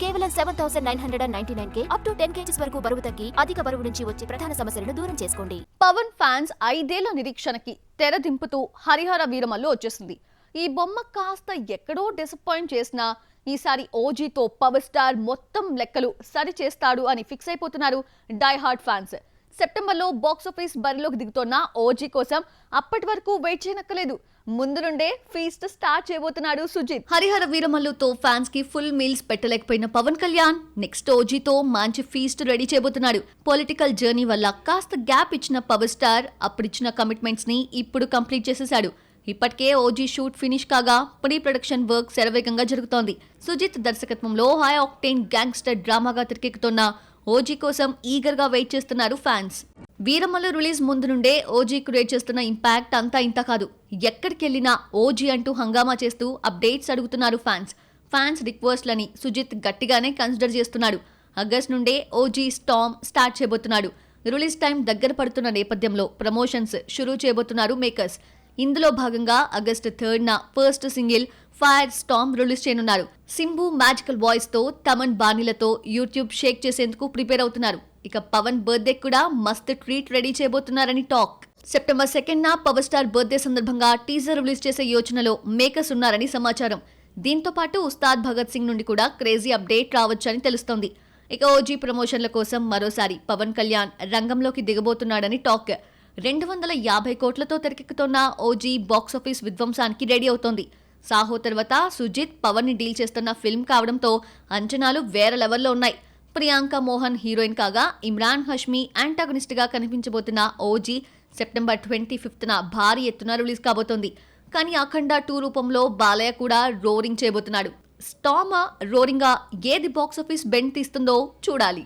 కేవలం 7,999K up to 10 kgs వరకు బరువు తగ్గి అధిక బరువు నుంచి వచ్చే ప్రధాన సమస్యలను దూరం చేసుకోండి. పవన్ ఫ్యాన్స్ 5 ఏళ్ల నిరీక్షణకి తెర దింపుతూ హరిహర వీరమల్లు వచ్చేసింది. ఈ బొమ్మ కాస్త ఎక్కడో డిసప్పాయింట్ చేసినా ఈసారి ఓజీతో పవర్ స్టార్ మొత్తం లెక్కలు సరి చేస్తాడు అని ఫిక్స్ అయిపోతున్నారు డై హార్డ్ ఫ్యాన్స్. సెప్టెంబర్లో బాక్సాఫీస్ బరిలోకి దిగుతున్న ఓజీ కోసం అప్పటి వరకు వెయిట్ చేయనక్కలేదు. ముందు నుండే ఫీస్ట్ స్టార్ట్ చేయబోతున్నాడు సుజిత్. హరిహర వీరమల్లుతో ఫ్యాన్స్ కి ఫుల్ మీల్స్ పెట్టలేకపోయిన పవన్ కళ్యాణ్ నెక్స్ట్ ఓజీతో మంచి ఫీస్ట్ రెడీ చేయబోతున్నాడు. పొలిటికల్ జర్నీ వల్ల కాస్త గ్యాప్ ఇచ్చిన పవర్ స్టార్ అప్పుడిచ్చిన కమిట్మెంట్స్ ని ఇప్పుడు కంప్లీట్ చేసేశాడు. ఇప్పటికే ఓజీ షూట్ ఫినిష్ కాగా ప్రీ ప్రొడక్షన్ వర్క్ శరవేగంగా జరుగుతోంది. సుజిత్ దర్శకత్వంలో హై ఆక్టేన్ గ్యాంగ్స్టర్ డ్రామాగా తెరకెక్కుతున్న ఓజీ కోసం ఈగర్ గా వెయిట్ చేస్తున్నారు ఫ్యాన్స్. వీరమల్లు రిలీజ్ ముందు నుండే ఓజీ క్రియేట్ చేస్తున్న ఇంపాక్ట్ అంతా ఇంత కాదు. ఎక్కడికెళ్లినా ఓజీ అంటూ హంగామా చేస్తూ అప్డేట్స్ అడుగుతున్నారు ఫ్యాన్స్ రిక్వెస్ట్లని సుజిత్ గట్టిగానే కన్సిడర్ చేస్తున్నాడు. ఆగస్ట్ నుండే ఓజీ స్టామ్ స్టార్ట్ చేయబోతున్నాడు. రిలీజ్ టైం దగ్గర పడుతున్న నేపథ్యంలో ప్రమోషన్స్ షురూ చేయబోతున్నారు మేకర్స్. ఇందులో భాగంగా ఆగస్టు 3న first single fire storm release చేయనున్నారు. సింబు మ్యాజికల్ వాయిస్ తో తమన్ బాణీలతో యూట్యూబ్ షేక్ చేసేందుకు ప్రిపేర్ అవుతున్నారు. ఇక పవన్ బర్త్డే కూడా మస్త్ ట్రీట్ రెడీ చేయబోతున్నారని టాక్. సెప్టెంబర్ 2న పవర్ స్టార్ బర్త్డే సందర్భంగా టీజర్ రిలీజ్ చేసే యోచనలో మేకర్స్ ఉన్నారని సమాచారం. దీంతో పాటు ఉస్తాద్ భగత్ సింగ్ నుండి కూడా క్రేజీ అప్డేట్ రావచ్చని తెలుస్తోంది. ఇక ఓజీ ప్రమోషన్ల కోసం మరోసారి పవన్ కళ్యాణ్ రంగంలోకి దిగబోతున్నాడని టాక్. 250 కోట్లతో తెరకెక్కుతున్న ఓజీ బాక్సాఫీస్ విధ్వంసానికి రెడీ అవుతోంది. సాహో తర్వాత సుజిత్ పవన్ ని డీల్ చేస్తున్న ఫిల్మ్ కావడంతో అంచనాలు వేరే లెవెల్లో ఉన్నాయి. ప్రియాంక మోహన్ హీరోయిన్ కాగా ఇమ్రాన్ హష్మీ యాంటాగనిస్ట్ గా కనిపించబోతున్న ఓజీ సెప్టెంబర్ 25న భారీ ఎత్తున రిలీజ్ కాబోతోంది. కానీ అఖండ 2 రూపంలో బాలయ్య కూడా రోరింగ్ చేయబోతున్నాడు. స్టామా రోరింగా ఏది బాక్సాఫీస్ బెండ్ తీస్తుందో చూడాలి.